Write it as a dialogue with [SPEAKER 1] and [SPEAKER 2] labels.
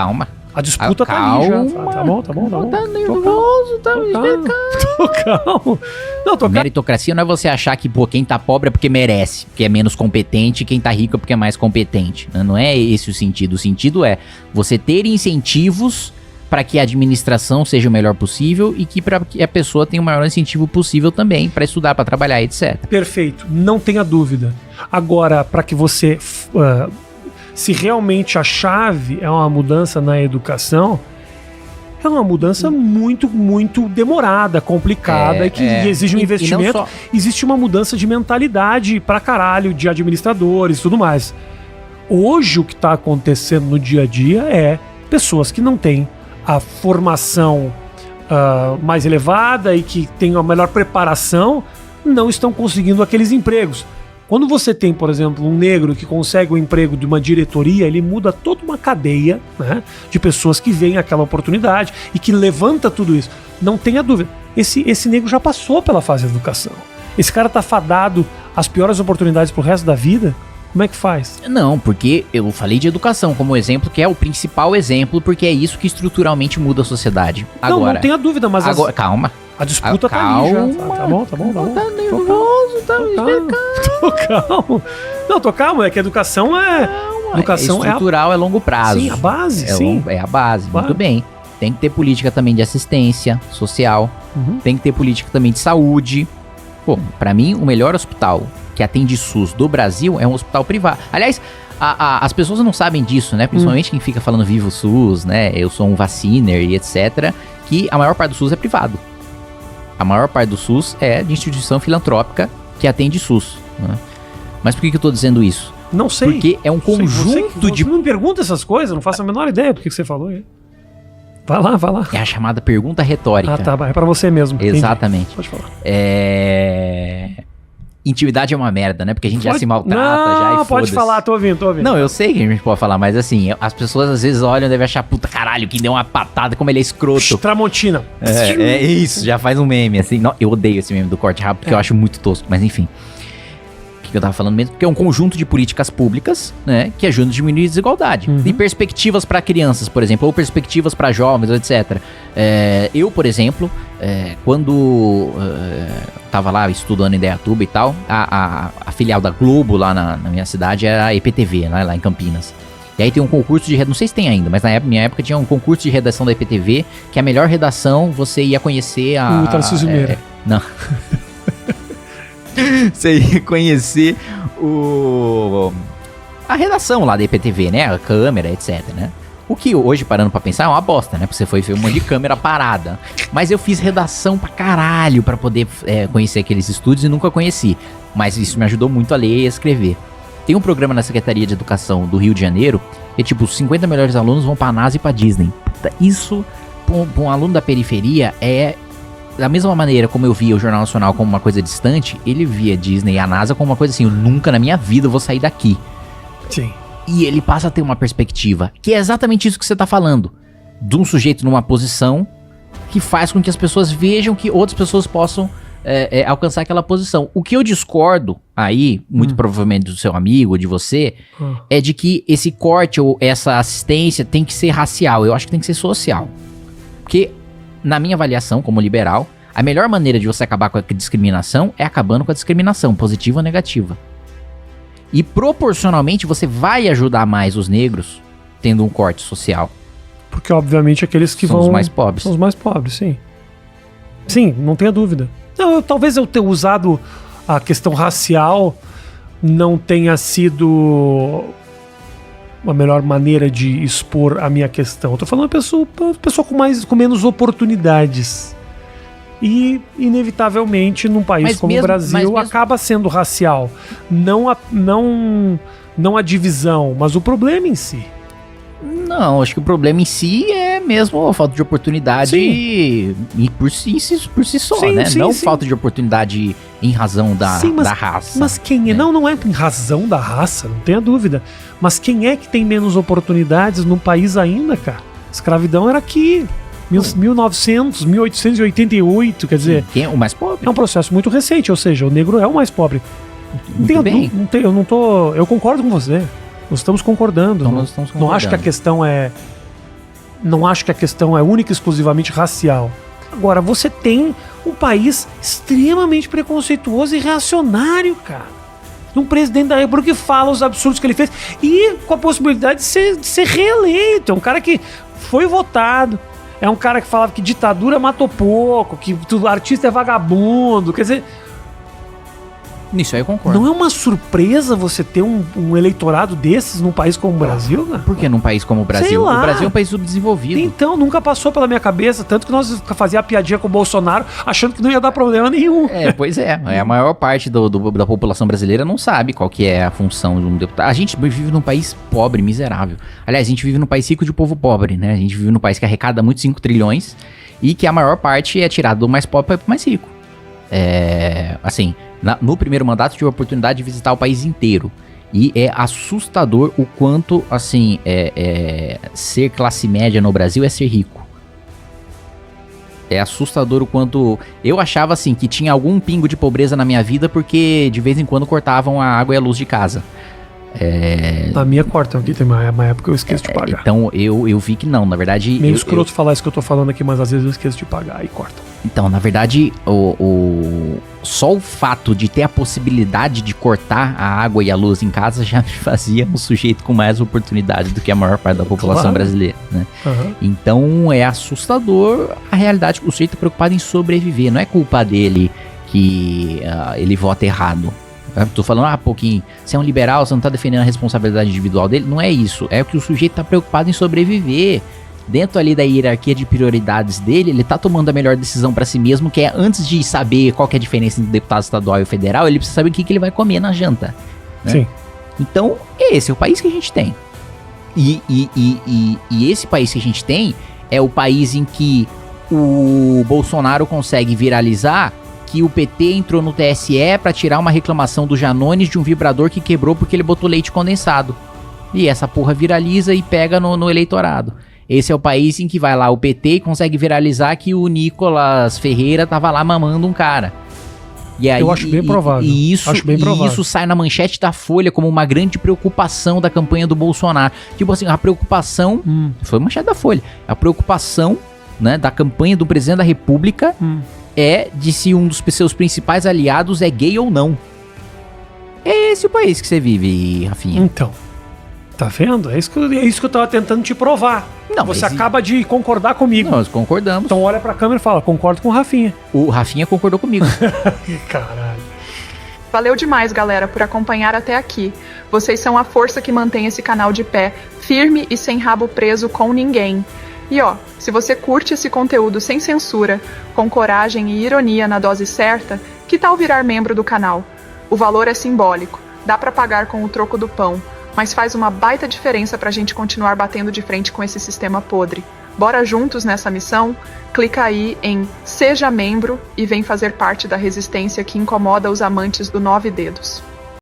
[SPEAKER 1] Calma.
[SPEAKER 2] A disputa tá ali já. Tá bom.
[SPEAKER 1] Tá nervoso, tá me explicando.
[SPEAKER 2] Tô calmo. Não, tô calmo.
[SPEAKER 1] Meritocracia não é você achar que, pô, quem tá pobre é porque merece, porque é menos competente, e quem tá rico é porque é mais competente. Não é esse o sentido. O sentido é você ter incentivos para que a administração seja o melhor possível e que para que a pessoa tenha o maior incentivo possível também para estudar, para trabalhar, etc.
[SPEAKER 2] Perfeito, não tenha dúvida. Agora, para que você... se realmente a chave é uma mudança na educação, é uma mudança muito, muito demorada, complicada e que exige um investimento. Existe uma mudança de mentalidade pra caralho de administradores e tudo mais. Hoje o que está acontecendo no dia a dia é pessoas que não têm a formação mais elevada e que têm a melhor preparação não estão conseguindo aqueles empregos. Quando você tem, por exemplo, um negro que consegue o emprego de uma diretoria, ele muda toda uma cadeia, né, de pessoas que veem aquela oportunidade e que levanta tudo isso. Não tenha dúvida. Esse negro já passou pela fase de educação. Esse cara tá fadado às piores oportunidades pro resto da vida. Como é que faz?
[SPEAKER 1] Não, porque eu falei de educação como exemplo, que é o principal exemplo, porque é isso que estruturalmente muda a sociedade. Agora,
[SPEAKER 2] não tenha dúvida, mas...
[SPEAKER 1] Calma.
[SPEAKER 2] A disputa tá ali já. Tá bom.
[SPEAKER 1] Tá nervoso, tá me explicando.
[SPEAKER 2] Tô calmo. Não, tô calmo. É que a educação é... Educação
[SPEAKER 1] estrutural, é longo prazo.
[SPEAKER 2] Sim, a base,
[SPEAKER 1] é a base, muito bem. Tem que ter política também de assistência social. Tem que ter política também de saúde. Pô, pra mim, o melhor hospital que atende SUS do Brasil é um hospital privado. Aliás, as pessoas não sabem disso, né? Principalmente quem fica falando viva o SUS, né? Eu sou um vaciner e etc. Que a maior parte do SUS é privado. A maior parte do SUS é de instituição filantrópica que atende SUS, né? Mas por que eu tô dizendo isso?
[SPEAKER 2] Não sei.
[SPEAKER 1] Porque é um conjunto de...
[SPEAKER 2] Você não me pergunta essas coisas, não faço a menor ideia do que você falou aí. Vai lá.
[SPEAKER 1] É a chamada pergunta retórica.
[SPEAKER 2] Ah, tá, é pra você mesmo.
[SPEAKER 1] Exatamente.
[SPEAKER 2] Entendi. Pode falar.
[SPEAKER 1] Intimidade é uma merda, né? Porque a gente já se maltrata, já e
[SPEAKER 2] Não, pode falar, tô ouvindo.
[SPEAKER 1] Não, eu sei que a gente pode falar, mas assim, as pessoas às vezes olham e devem achar, puta caralho, que deu uma patada, como ele é escroto.
[SPEAKER 2] Tramontina.
[SPEAKER 1] É isso, já faz um meme, assim. Não, eu odeio esse meme do corte rápido, porque eu acho muito tosco, mas enfim. O que eu tava falando mesmo? Porque é um conjunto de políticas públicas, né, que ajudam a diminuir a desigualdade. E perspectivas para crianças, por exemplo, ou perspectivas para jovens, etc. Eu, por exemplo, quando tava lá estudando em Indaiatuba e tal, a filial da Globo lá na minha cidade era a EPTV, né, lá em Campinas. E aí tem um concurso de redação, não sei se tem ainda, mas na minha época tinha um concurso de redação da EPTV, que a melhor redação você ia conhecer
[SPEAKER 2] o Tarcísio Meira.
[SPEAKER 1] Não. Você ia conhecer a redação lá da EPTV, né? A câmera, etc, né? O que hoje, parando pra pensar, é uma bosta, né? Porque você foi ver um monte de câmera parada. Mas eu fiz redação pra caralho pra poder conhecer aqueles estúdios e nunca conheci. Mas isso me ajudou muito a ler e a escrever. Tem um programa na Secretaria de Educação do Rio de Janeiro, que é tipo, os 50 melhores alunos vão pra NASA e pra Disney. Puta, isso, pra um aluno da periferia, é... Da mesma maneira como eu via o Jornal Nacional como uma coisa distante, ele via Disney e a NASA como uma coisa assim, eu nunca na minha vida vou sair daqui.
[SPEAKER 2] Sim.
[SPEAKER 1] E ele passa a ter uma perspectiva, que é exatamente isso que você tá falando. De um sujeito numa posição que faz com que as pessoas vejam que outras pessoas possam alcançar aquela posição. O que eu discordo aí, muito provavelmente do seu amigo ou de você, é de que esse corte ou essa assistência tem que ser racial. Eu acho que tem que ser social. Porque... Na minha avaliação, como liberal, a melhor maneira de você acabar com a discriminação é acabando com a discriminação, positiva ou negativa. E proporcionalmente você vai ajudar mais os negros tendo um corte social.
[SPEAKER 2] Porque obviamente aqueles que
[SPEAKER 1] são os mais pobres.
[SPEAKER 2] São os mais pobres, sim. Sim, não tenha dúvida. Não, talvez eu ter usado a questão racial não tenha sido... uma melhor maneira de expor a minha questão. Eu tô falando uma pessoa com menos oportunidades. E, inevitavelmente, num país como o Brasil, acaba sendo racial. Não a divisão, mas o problema em si.
[SPEAKER 1] Não, acho que o problema em si é mesmo a falta de oportunidade por si só, sim, né? Não falta de oportunidade em razão da raça.
[SPEAKER 2] Mas quem é? Não é em razão da raça, não tenha dúvida. Mas quem é que tem menos oportunidades no país ainda, cara? Escravidão era aqui, 1900, 1888, quer dizer...
[SPEAKER 1] Quem é o mais pobre?
[SPEAKER 2] É um processo muito recente, ou seja, o negro é o mais pobre. Eu concordo com você. Nós estamos concordando. Não acho que a questão é Não acho que a questão é única e exclusivamente racial. Agora, você tem um país extremamente preconceituoso e reacionário, cara. Um presidente da República que fala os absurdos que ele fez e com a possibilidade de ser reeleito. É um cara que foi votado. É um cara que falava que ditadura matou pouco, que o artista é vagabundo. Quer dizer...
[SPEAKER 1] Nisso aí eu concordo.
[SPEAKER 2] Não é uma surpresa você ter um eleitorado desses num país como o Brasil, cara?
[SPEAKER 1] Por que num país como o Brasil?
[SPEAKER 2] Sei lá.
[SPEAKER 1] O Brasil é um país subdesenvolvido.
[SPEAKER 2] Então, nunca passou pela minha cabeça, tanto que nós fazíamos a piadinha com o Bolsonaro, achando que não ia dar problema nenhum.
[SPEAKER 1] Pois é. A maior parte da população brasileira não sabe qual que é a função de um deputado. A gente vive num país pobre, miserável. Aliás, a gente vive num país rico de povo pobre, né? A gente vive num país que arrecada muito 5 trilhões e que a maior parte é tirada do mais pobre para o mais rico. Assim... No primeiro mandato, eu tive a oportunidade de visitar o país inteiro. E é assustador o quanto, assim, ser classe média no Brasil é ser rico. É assustador o quanto... Eu achava, assim, que tinha algum pingo de pobreza na minha vida porque de vez em quando cortavam a água e a luz de casa.
[SPEAKER 2] Na minha cortam aqui, tem uma época que eu esqueço de pagar.
[SPEAKER 1] Então, eu vi que não, na verdade...
[SPEAKER 2] Meio escroto falar isso que eu tô falando aqui, mas às vezes eu esqueço de pagar e cortam.
[SPEAKER 1] Então, na verdade, só o fato de ter a possibilidade de cortar a água e a luz em casa já me fazia um sujeito com mais oportunidade do que a maior parte da população brasileira, né?
[SPEAKER 2] Uhum.
[SPEAKER 1] Então, é assustador a realidade que o sujeito tá preocupado em sobreviver. Não é culpa dele que ele vota errado. Eu tô falando, pouquinho, você é um liberal, você não tá defendendo a responsabilidade individual dele. Não é isso, é que o sujeito tá preocupado em sobreviver. Dentro ali da hierarquia de prioridades dele, ele tá tomando a melhor decisão pra si mesmo, que é antes de saber qual que é a diferença entre deputado estadual e federal, ele precisa saber o que ele vai comer na janta, né?
[SPEAKER 2] Sim.
[SPEAKER 1] Então, esse é o país que a gente tem. E esse país que a gente tem é o país em que o Bolsonaro consegue viralizar que o PT entrou no TSE pra tirar uma reclamação do Janones de um vibrador que quebrou porque ele botou leite condensado. E essa porra viraliza e pega no eleitorado. Esse é o país em que vai lá o PT e consegue viralizar que o Nicolas Ferreira tava lá mamando um cara. E aí,
[SPEAKER 2] eu acho bem provável.
[SPEAKER 1] E isso sai na manchete da Folha como uma grande preocupação da campanha do Bolsonaro. Tipo assim, a preocupação... Foi manchete da Folha. A preocupação, né, da campanha do presidente da República é de se um dos seus principais aliados é gay ou não. É esse o país que você vive, Rafinha.
[SPEAKER 2] Então... Tá vendo? É isso que eu tava tentando te provar.
[SPEAKER 1] Não,
[SPEAKER 2] você acaba de concordar comigo.
[SPEAKER 1] Nós concordamos.
[SPEAKER 2] Então olha pra câmera e fala, concordo com o Rafinha.
[SPEAKER 1] O Rafinha concordou comigo.
[SPEAKER 2] Caralho.
[SPEAKER 3] Valeu demais, galera, por acompanhar até aqui. Vocês são a força que mantém esse canal de pé, firme e sem rabo preso com ninguém. E se você curte esse conteúdo sem censura, com coragem e ironia na dose certa, que tal virar membro do canal? O valor é simbólico, dá pra pagar com o troco do pão, mas faz uma baita diferença pra gente continuar batendo de frente com esse sistema podre. Bora juntos nessa missão? Clica aí em Seja Membro e vem fazer parte da resistência que incomoda os amantes do 9 dedos.